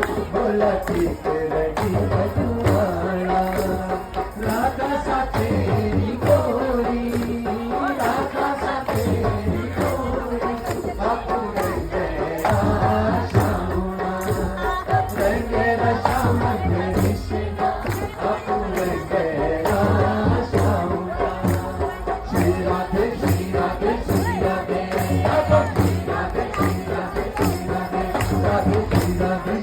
बोलती तेरी बटवाड़ा राधा सा तेरी गोरी राधा सा तेरी गोरी बापू रंगेरा श्यामा रंगेरा श्यामा कृष्ण बापू रंगेरा श्यामा श्री राधे श्री राधे श्री राधे राधे श्री राधे श्री राधे श्री राधे राधे श्री राधे